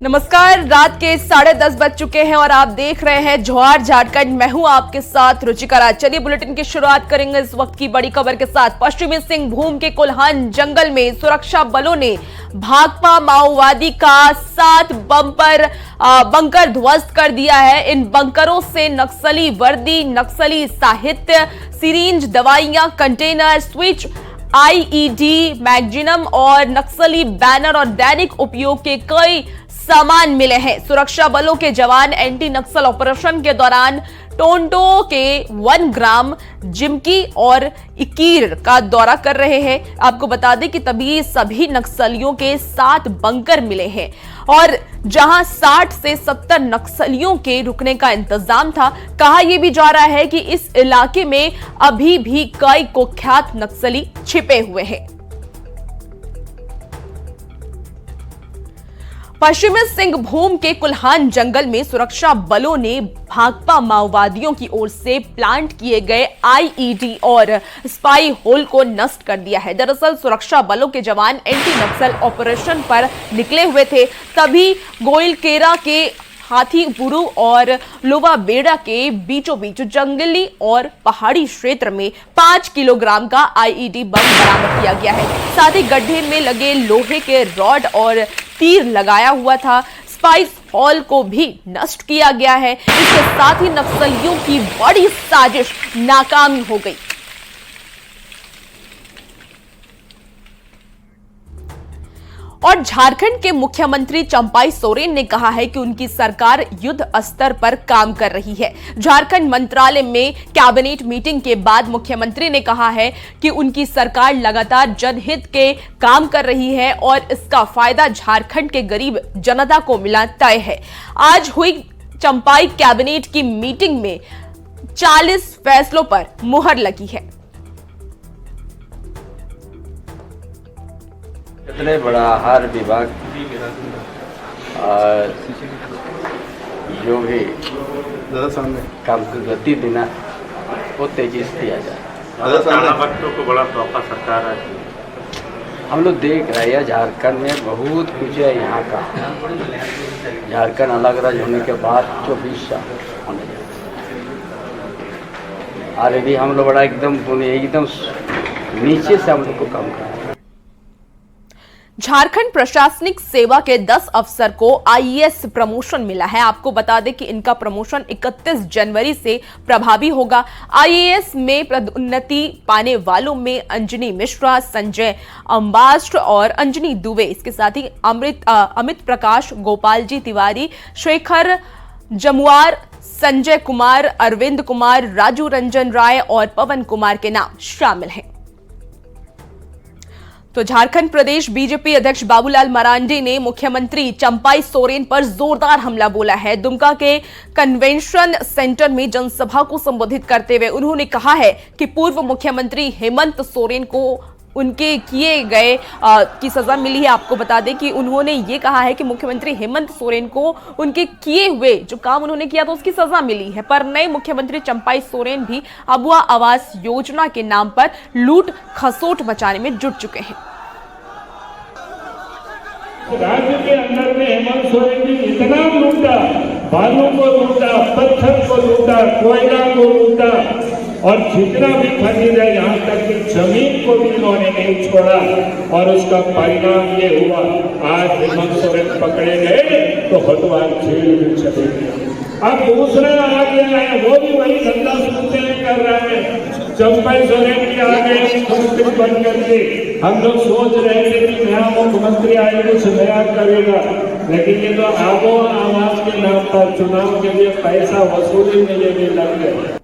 नमस्कार, रात के 10:30 बज चुके हैं और आप देख रहे हैं जवाहर झारखंड। मैं हूं आपके साथ रुचिका। चलिए बुलेटिन की शुरुआत करेंगे इस वक्त की बड़ी खबर के साथ। पश्चिमी सिंहभूम के कुल्हान जंगल में सुरक्षा बलों ने भाकपा माओवादी का 7 बंकर ध्वस्त कर दिया है। इन बंकरों से नक्सली वर्दी, नक्सली साहित्य, सिरिंज, दवाइयां, कंटेनर, स्विच, आईईडी, मैगजीनम और नक्सली बैनर और दैनिक उपयोग के कई सामान मिले हैं। सुरक्षा बलों के जवान एंटी नक्सल ऑपरेशन के दौरान टोंटो के 1 ग्राम जिमकी और इकीर का दौरा कर रहे हैं। आपको बता दें कि तभी सभी नक्सलियों के 7 बंकर मिले हैं और जहां 60 से 70 नक्सलियों के रुकने का इंतजाम था। कहा यह भी जा रहा है कि इस इलाके में अभी भी कई कुख्यात नक्सली छिपे हुए हैं। पश्चिमी सिंहभूम के कुल्हान जंगल में सुरक्षा बलों ने भाकपा माओवादियों की ओर से प्लांट किए गए आईईडी और स्पाई होल को नष्ट कर दिया है। दरअसल सुरक्षा बलों के जवान एंटी नक्सल ऑपरेशन पर निकले हुए थे, तभी गोइलकेरा के हाथीपुरु और लोवा बेड़ा के बीचों बीच जंगली और पहाड़ी क्षेत्र में 5 किलोग्राम का आईईडी बम बरामद किया गया है। साथ ही गड्ढे में लगे लोहे के रॉड और तीर लगाया हुआ था। स्पाइस हॉल को भी नष्ट किया गया है। इसके साथ ही नक्सलियों की बड़ी साजिश नाकाम हो गई। और झारखंड के मुख्यमंत्री चंपाई सोरेन ने कहा है कि उनकी सरकार युद्ध स्तर पर काम कर रही है। झारखंड मंत्रालय में कैबिनेट मीटिंग के बाद मुख्यमंत्री ने कहा है कि उनकी सरकार लगातार जनहित के काम कर रही है और इसका फायदा झारखंड के गरीब जनता को मिला तय है। आज हुई चंपाई कैबिनेट की मीटिंग में 40 फैसलों पर मुहर लगी है। इतने बड़ा हर विभाग जो भी काम की गति देना वो तेजी से दिया जाए। बच्चों को बड़ा तोहफा सरकार है। हम लोग देख रहे हैं झारखंड में बहुत कुछ है। यहाँ का झारखंड अलग राज्य होने के बाद 24 साल होने जाए और अभी हम लोग बड़ा एकदम नीचे से हम लोग को काम कर रहे हैं। झारखंड प्रशासनिक सेवा के 10 अफसर को आईएएस प्रमोशन मिला है। आपको बता दें कि इनका प्रमोशन 31 जनवरी से प्रभावी होगा। आईएएस में पदोन्नति पाने वालों में अंजनी मिश्रा, संजय अंबास्ट और अंजनी दुबे, इसके साथ ही अमित प्रकाश, गोपाल जी तिवारी, शेखर जमुआर, संजय कुमार, अरविंद कुमार, राजू रंजन राय और पवन कुमार के नाम शामिल हैं। तो झारखंड प्रदेश बीजेपी अध्यक्ष बाबूलाल मरांडी ने मुख्यमंत्री चंपाई सोरेन पर जोरदार हमला बोला है। दुमका के कन्वेंशन सेंटर में जनसभा को संबोधित करते हुए उन्होंने कहा है कि पूर्व मुख्यमंत्री हेमंत सोरेन को उनके किए गए की सजा मिली है। आपको बता दें कि उन्होंने ये कहा है कि मुख्यमंत्री हेमंत सोरेन को उनके किए हुए जो काम उन्होंने किया था उसकी सजा मिली है, पर नए मुख्यमंत्री चंपाई सोरेन भी अबुआ आवास योजना के नाम पर लूट खसोट मचाने में जुट चुके हैं। राज्य के अंदर में हेमंत सोरेन ने इतना लूटा, बालू को लूटा, पत्थर को लूटा, कोयला को लूटा और जितना भी खनिज है यहाँ तक कि जमीन को भी इन्होंने नहीं छोड़ा और उसका परिणाम ये हुआ आज हेमंत सोरेन पकड़े गए तो हटवार जेल में चले गए। अब दूसरा आ गया है, वो भी वही धंधा सुनते हैं कर रहे हैं। चंपाई सोरेन के आगे मुख्यमंत्री बन करके हम लोग सोच रहे थे कि नया मुख्यमंत्री आए कुछ नया करेगा, लेकिन ये तो आबोह आवास के नाम पर चुनाव के लिए पैसा वसूली में ये लग गए।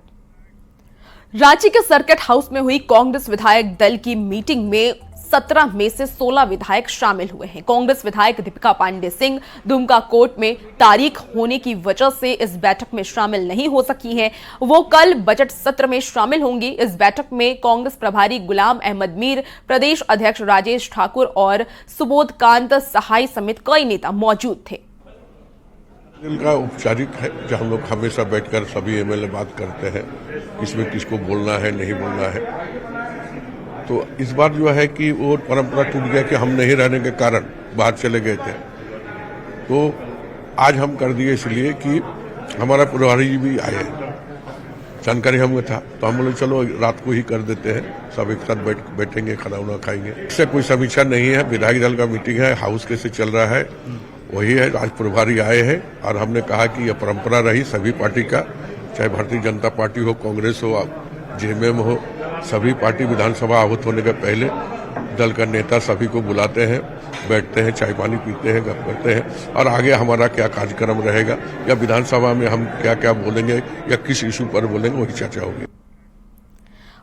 रांची के सर्किट हाउस में हुई कांग्रेस विधायक दल की मीटिंग में 17 में से 16 विधायक शामिल हुए हैं। कांग्रेस विधायक दीपिका पांडे सिंह दुमका कोर्ट में तारीख होने की वजह से इस बैठक में शामिल नहीं हो सकी हैं। वो कल बजट सत्र में शामिल होंगी। इस बैठक में कांग्रेस प्रभारी गुलाम अहमद मीर, प्रदेश अध्यक्ष राजेश ठाकुर और सुबोध कांत सहाय समेत कई नेता मौजूद थे। इनका औपचारिक है जो हम लोग हमेशा बैठकर सभी एमएलए बात करते हैं, इसमें किसको बोलना है नहीं बोलना है। तो इस बार जो है कि वो परंपरा टूट गया कि हम नहीं रहने के कारण बाहर चले गए थे। तो आज हम कर दिए इसलिए कि हमारा प्रभारी जी भी आए, जानकारी हमें था, तो हम बोले चलो रात को ही कर देते हैं, सब एक साथ बैठेंगे, खाना वाना खाएंगे। इससे कोई समीक्षा नहीं है, विधायक दल का मीटिंग है, हाउस कैसे चल रहा है वही है। आज प्रभारी आए हैं और हमने कहा कि यह परंपरा रही सभी पार्टी का, चाहे भारतीय जनता पार्टी हो, कांग्रेस हो, जेएमएम हो, सभी पार्टी विधानसभा आहूत होने के पहले दल का नेता सभी को बुलाते हैं, बैठते हैं, चाय पानी पीते हैं, गप करते हैं और आगे हमारा क्या कार्यक्रम रहेगा या विधानसभा में हम क्या क्या बोलेंगे या किस इशू पर बोलेंगे वही चर्चा होगी।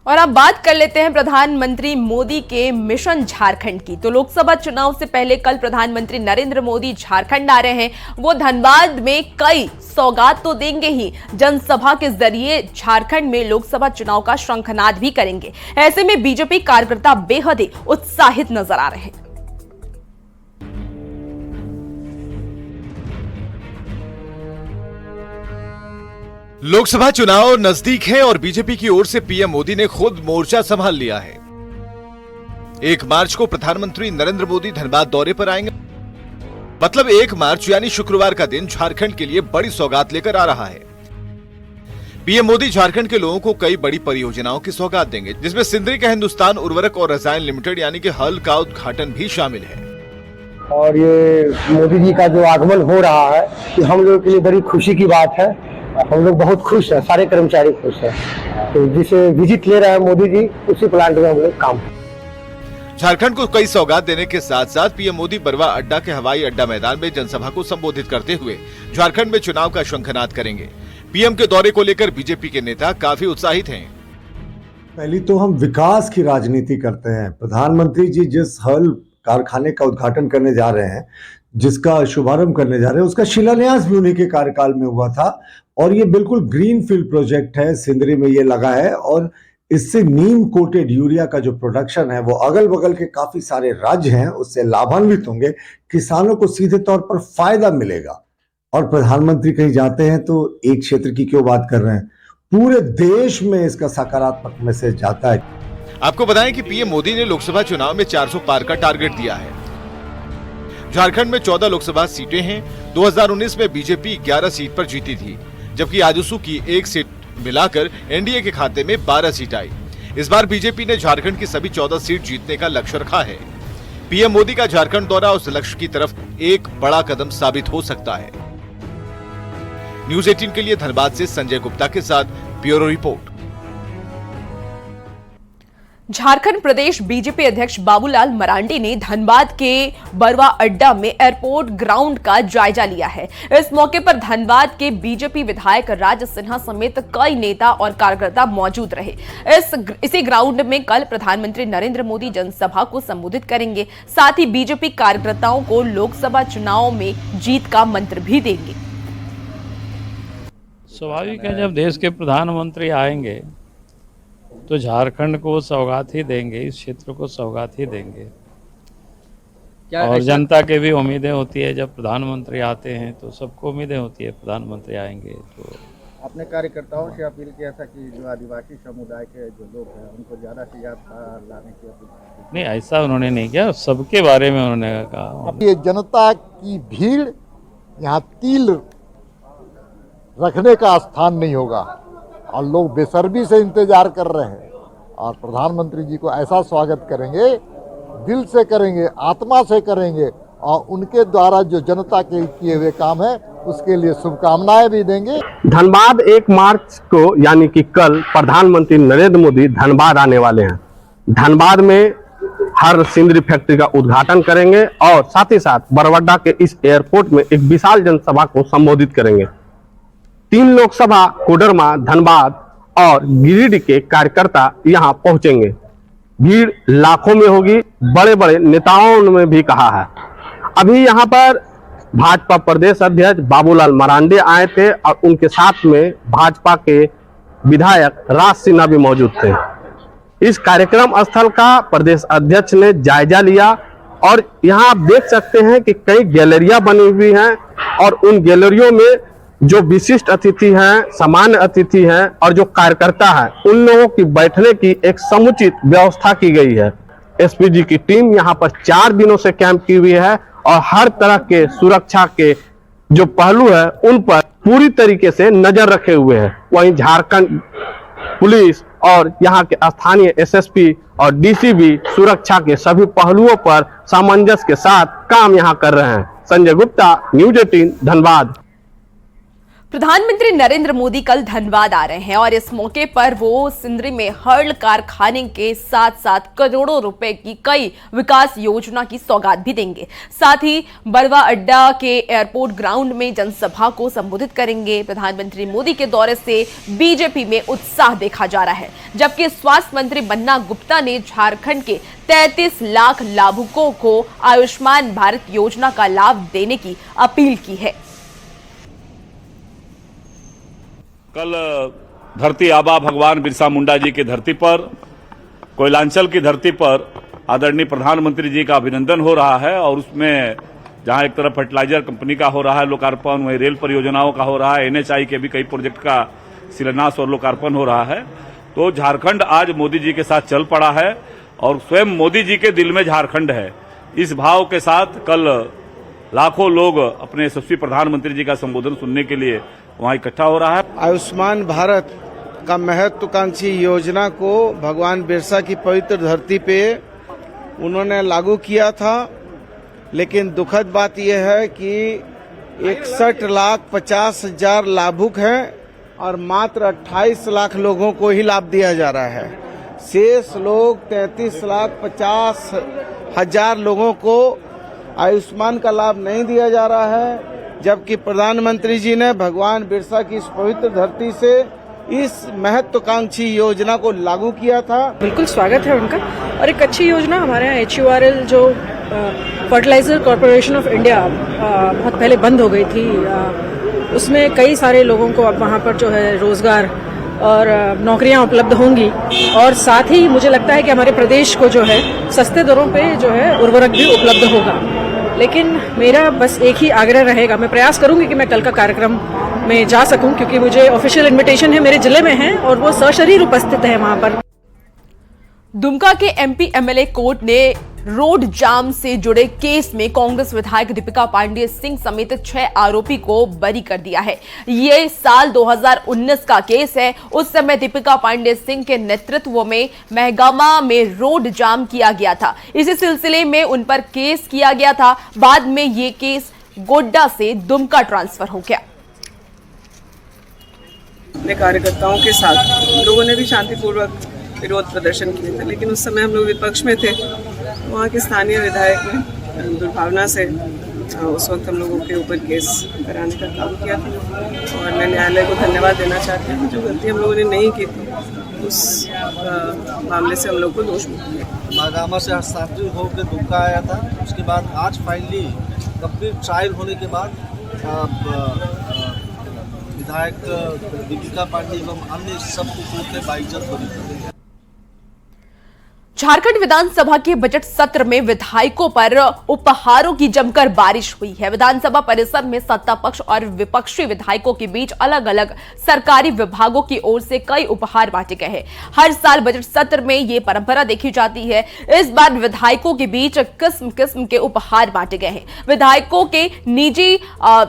और अब बात कर लेते हैं प्रधानमंत्री मोदी के मिशन झारखंड की। तो लोकसभा चुनाव से पहले कल प्रधानमंत्री नरेंद्र मोदी झारखंड आ रहे हैं। वो धनबाद में कई सौगात तो देंगे ही, जनसभा के जरिए झारखंड में लोकसभा चुनाव का शंखनाद भी करेंगे। ऐसे में बीजेपी कार्यकर्ता बेहद ही उत्साहित नजर आ रहे हैं। लोकसभा चुनाव नजदीक है और बीजेपी की ओर से पीएम मोदी ने खुद मोर्चा संभाल लिया है। 1 मार्च को प्रधानमंत्री नरेंद्र मोदी धनबाद दौरे पर आएंगे। मतलब 1 मार्च यानी शुक्रवार का दिन झारखंड के लिए बड़ी सौगात लेकर आ रहा है। पीएम मोदी झारखंड के लोगों को कई बड़ी परियोजनाओं की सौगात देंगे, जिसमें सिंदरी का हिंदुस्तान उर्वरक और रसायन लिमिटेड यानी कि हल का उद्घाटन भी शामिल है। और ये मोदी जी का जो आगमन हो रहा है कि हम लोगों के लिए बड़ी खुशी की बात है। हम लोग बहुत खुश हैं, सारे कर्मचारी खुश हैं। तो जिसे विजिट ले रहे हैं मोदी जी, उसी प्लांट में हम लोग काम। झारखंड को कई सौगात देने के साथ साथ पीएम मोदी बरवा अड्डा के हवाई अड्डा मैदान में जनसभा को संबोधित करते हुए झारखंड में चुनाव का शंखनाद करेंगे। पीएम के दौरे को लेकर बीजेपी के नेता काफी उत्साहित हैं। पहली तो हम विकास की राजनीति करते हैं। प्रधानमंत्री जी जिस हल कारखाने का उद्घाटन करने जा रहे हैं, जिसका शुभारंभ करने जा रहे हैं, उसका शिलान्यास भी उन्हीं के कार्यकाल में हुआ था और ये बिल्कुल ग्रीन फील्ड प्रोजेक्ट है। सिंदरी में ये लगा है और इससे नीम कोटेड यूरिया का जो प्रोडक्शन है वो अगल बगल के काफी सारे राज्य हैं उससे लाभान्वित होंगे। किसानों को सीधे तौर पर फायदा मिलेगा। और प्रधानमंत्री कहीं जाते हैं तो एक क्षेत्र की क्यों बात कर रहे हैं, पूरे देश में इसका सकारात्मक मैसेज जाता है। आपको बताएं कि पीएम मोदी ने लोकसभा चुनाव में 400 पार का टारगेट दिया है। झारखंड में 14 लोकसभा सीटें हैं। 2019 में बीजेपी 11 सीट पर जीती थी, जबकि आजसू की 1 सीट मिलाकर एनडीए के खाते में 12 सीट आई। इस बार बीजेपी ने झारखंड की सभी 14 सीट जीतने का लक्ष्य रखा है। पीएम मोदी का झारखंड दौरा उस लक्ष्य की तरफ एक बड़ा कदम साबित हो सकता है। न्यूज़ 18 के लिए धनबाद से संजय गुप्ता के साथ ब्यूरो रिपोर्ट। झारखंड प्रदेश बीजेपी अध्यक्ष बाबूलाल मरांडी ने धनबाद के बरवा अड्डा में एयरपोर्ट ग्राउंड का जायजा लिया है। इस मौके पर धनबाद के बीजेपी विधायक राज सिन्हा समेत कई नेता और कार्यकर्ता मौजूद रहे। इसी ग्राउंड में कल प्रधानमंत्री नरेंद्र मोदी जनसभा को संबोधित करेंगे। साथ ही बीजेपी कार्यकर्ताओं को लोकसभा चुनाव में जीत का मंत्र भी देंगे। स्वाभाविक है, जब देश के प्रधानमंत्री आएंगे तो झारखंड को सौगात ही देंगे, इस क्षेत्र को सौगात ही देंगे। और जनता के भी उम्मीदें होती है, जब प्रधानमंत्री आते हैं तो सबको उम्मीदें होती है प्रधानमंत्री आएंगे। तो अपने कार्यकर्ताओं से अपील किया था कि जो आदिवासी समुदाय के जो लोग हैं उनको ज़्यादा से ज़्यादा लाने की अपील। नहीं, ऐसा उन्होंने नहीं किया, सबके बारे में उन्होंने कहा। ये जनता की भीड़ यहाँ तिल रखने का स्थान नहीं होगा और लोग बेसब्री से इंतजार कर रहे हैं और प्रधानमंत्री जी को ऐसा स्वागत करेंगे, दिल से करेंगे, आत्मा से करेंगे और उनके द्वारा जो जनता के किए हुए काम है उसके लिए शुभकामनाएं भी देंगे। धनबाद 1 मार्च को यानी कि कल प्रधानमंत्री नरेंद्र मोदी धनबाद आने वाले हैं। धनबाद में हर सिंदरी फैक्ट्री का उद्घाटन करेंगे और साथ ही साथ बरवाडा के इस एयरपोर्ट में एक विशाल जनसभा को संबोधित करेंगे। 3 लोकसभा कोडरमा, धनबाद और गिरिडीह के कार्यकर्ता यहां पहुंचेंगे। भीड़ लाखों में होगी, बड़े बड़े नेताओं ने भी कहा है। अभी यहां पर भाजपा प्रदेश अध्यक्ष बाबूलाल मरांडी आए थे और उनके साथ में भाजपा के विधायक राज सिन्हा भी मौजूद थे। इस कार्यक्रम स्थल का प्रदेश अध्यक्ष ने जायजा लिया और यहां आप देख सकते हैं कि कई गैलरियां बनी हुई हैं और उन गैलरियों में जो विशिष्ट अतिथि हैं, सामान्य अतिथि हैं और जो कार्यकर्ता हैं, उन लोगों की बैठने की एक समुचित व्यवस्था की गई है। एसपीजी की टीम यहां पर 4 दिनों से कैंप की हुई है और हर तरह के सुरक्षा के जो पहलू है उन पर पूरी तरीके से नजर रखे हुए हैं। वहीं झारखंड पुलिस और यहाँ के स्थानीय एसएसपी और डीसी भी सुरक्षा के सभी पहलुओं पर सामंजस्य के साथ काम यहाँ कर रहे हैं। संजय गुप्ता, न्यूज 18, धनबाद। प्रधानमंत्री नरेंद्र मोदी कल धनबाद आ रहे हैं और इस मौके पर वो सिंदरी में हर्ल कारखाने के साथ साथ करोड़ों रुपए की कई विकास योजना की सौगात भी देंगे। साथ ही बरवा अड्डा के एयरपोर्ट ग्राउंड में जनसभा को संबोधित करेंगे। प्रधानमंत्री मोदी के दौरे से बीजेपी में उत्साह देखा जा रहा है, जबकि स्वास्थ्य मंत्री बन्ना गुप्ता ने झारखंड के 33 लाख लाभुकों को आयुष्मान भारत योजना का लाभ देने की अपील की है। कल धरती आबा भगवान बिरसा मुंडा जी की धरती पर, कोयलांचल की धरती पर आदरणीय प्रधानमंत्री जी का अभिनंदन हो रहा है और उसमें जहां एक तरफ फर्टिलाइजर कंपनी का हो रहा है लोकार्पण, वहीं रेल परियोजनाओं का हो रहा है, एनएचआई के भी कई प्रोजेक्ट का शिलान्यास और लोकार्पण हो रहा है। तो झारखंड आज मोदी जी के साथ चल पड़ा है और स्वयं मोदी जी के दिल में झारखंड है। इस भाव के साथ कल लाखों लोग अपने यशस्वी प्रधानमंत्री जी का संबोधन सुनने के लिए वहां इकट्ठा हो रहा है। आयुष्मान भारत का महत्वाकांक्षी योजना को भगवान बिरसा की पवित्र धरती पे उन्होंने लागू किया था, लेकिन दुखद बात यह है कि 61,50,000 लाभुक हैं और मात्र 28 लाख लोगों को ही लाभ दिया जा रहा है। शेष लोग 33,50,000 लोगों को आयुष्मान का लाभ नहीं दिया जा रहा है, जबकि प्रधानमंत्री जी ने भगवान बिरसा की इस पवित्र धरती से इस महत्वाकांक्षी योजना को लागू किया था। बिल्कुल स्वागत है उनका और एक अच्छी योजना हमारे यहाँ HURL जो फर्टिलाइजर कॉर्पोरेशन ऑफ इंडिया बहुत पहले बंद हो गई थी, उसमें कई सारे लोगों को अब वहाँ पर जो है रोजगार और नौकरियां उपलब्ध होंगी और साथ ही मुझे लगता है कि हमारे प्रदेश को जो है सस्ते दरों पे जो है उर्वरक भी उपलब्ध होगा। लेकिन मेरा बस एक ही आग्रह रहेगा, मैं प्रयास करूंगी कि मैं कल का कार्यक्रम में जा सकूं, क्योंकि मुझे ऑफिशियल इनविटेशन है, मेरे जिले में है और वो सशरीर उपस्थित है वहां पर। दुमका के MP MLA कोर्ट ने रोड जाम से जुड़े केस में कांग्रेस विधायक दीपिका पांडेय सिंह समेत 6 आरोपी को बरी कर दिया है। ये साल 2019 का केस है। उस समय दीपिका पांडेय सिंह के नेतृत्व में महगामा में रोड जाम किया गया था। इसी सिलसिले में उन पर केस किया गया था। बाद में ये केस गोड्डा से दुमका ट्रांसफर हो गया। अपने कार्यकर्ताओं के साथ लोगों ने भी शांतिपूर्वक विरोध प्रदर्शन किए थे, लेकिन उस समय हम लोग विपक्ष में थे। वहाँ के स्थानीय विधायक ने दुर्भावना से उस वक्त हम लोगों के ऊपर केस कराने का काम किया था और मैं न्यायालय को धन्यवाद देना चाहती हूँ। जो गलती हम लोगों ने नहीं की थी उस मामले से हम लोग को दोष मुक्त किया। महगामा से हस्तांतरित होकर दुमका आया था। उसके बाद आज फाइनली कंप्लीट ट्रायल होने के बाद विधायक दीपिका पांडेय एवं अन्य सबको कोर्ट ने बाइज्जत बरी कर दिया। झारखंड विधानसभा के बजट सत्र में विधायकों पर उपहारों की जमकर बारिश हुई है। विधानसभा परिसर में सत्ता पक्ष और विपक्षी विधायकों के बीच अलग अलग सरकारी विभागों की ओर से कई उपहार बांटे गए हैं। हर साल बजट सत्र में ये परंपरा देखी जाती है। इस बार विधायकों के बीच किस्म किस्म के उपहार बांटे गए हैं। विधायकों के निजी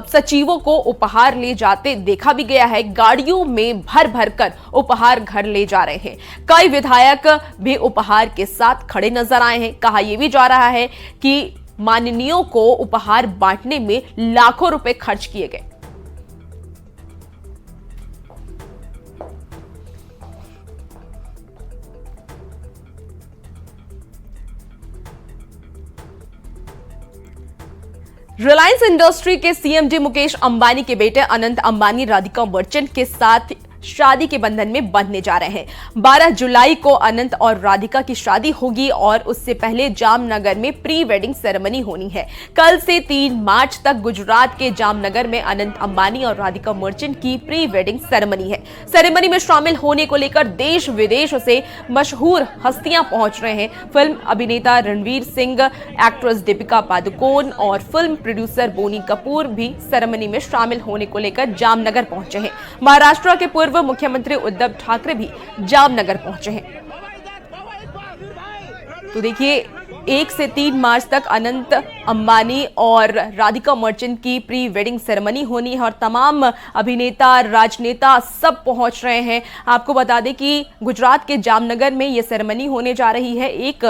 सचिवों को उपहार ले जाते देखा भी गया है। गाड़ियों में भर भर कर उपहार घर ले जा रहे हैं। कई विधायक भी उपहार के साथ खड़े नजर आए हैं। कहा यह भी जा रहा है कि माननीयों को उपहार बांटने में लाखों रुपए खर्च किए गए। रिलायंस इंडस्ट्री के CMD मुकेश अंबानी के बेटे अनंत अंबानी राधिका मर्चेंट के साथ शादी के बंधन में बंधने जा रहे हैं। 12 जुलाई को अनंत और राधिका की शादी होगी और उससे पहले जामनगर में प्री वेडिंग सेरेमनी होनी है। कल से 3 मार्च तक गुजरात के जामनगर में अनंत अंबानी और राधिका मर्चेंट की प्री वेडिंग सेरेमनी है। सेरेमनी में शामिल होने को लेकर देश विदेश से मशहूर हस्तियां पहुंच रहे हैं। फिल्म अभिनेता रणवीर सिंह, एक्ट्रेस दीपिका पादुकोण और फिल्म प्रोड्यूसर बोनी कपूर भी सेरेमनी में शामिल होने को लेकर जामनगर पहुंचे हैं। महाराष्ट्र के पूर्व मुख्यमंत्री उद्धव ठाकरे भी जामनगर पहुंचे हैं। तो देखिए 1 से 3 मार्च तक अनंत अंबानी और राधिका मर्चेंट की प्री वेडिंग सेरेमनी होनी है और तमाम अभिनेता, राजनेता सब पहुंच रहे हैं। आपको बता दें कि गुजरात के जामनगर में यह सेरेमनी होने जा रही है। 1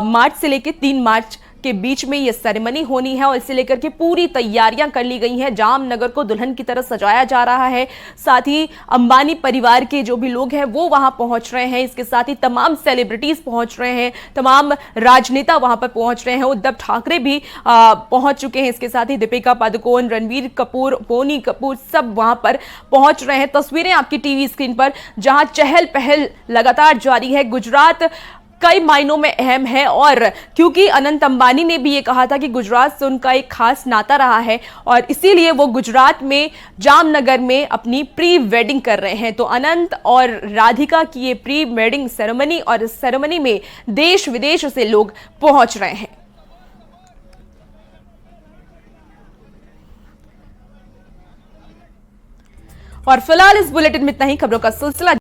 मार्च से लेकर 3 मार्च के बीच में यह सेरेमनी होनी है और इसे लेकर के पूरी तैयारियां कर ली गई हैं। जामनगर को दुल्हन की तरह सजाया जा रहा है। साथ ही अंबानी परिवार के जो भी लोग हैं वो वहां पहुंच रहे हैं। इसके साथ ही तमाम सेलिब्रिटीज पहुंच रहे हैं, तमाम राजनेता वहां पर पहुंच रहे हैं। उद्धव ठाकरे भी पहुंच चुके हैं। इसके साथ ही दीपिका पादुकोण, रणवीर कपूर, बोनी कपूर सब वहां पर पहुंच रहे हैं। तस्वीरें आपकी टीवी स्क्रीन पर, जहां चहल पहल लगातार जारी है। गुजरात कई मायनों में अहम है और क्योंकि अनंत अंबानी ने भी ये कहा था कि गुजरात से उनका एक खास नाता रहा है और इसीलिए वो गुजरात में जामनगर में अपनी प्री वेडिंग कर रहे हैं। तो अनंत और राधिका की ये प्री वेडिंग सेरेमनी और इस सेरेमनी में देश विदेश से लोग पहुंच रहे हैं। और फिलहाल इस बुलेटिन में इतना ही। खबरों का सिलसिला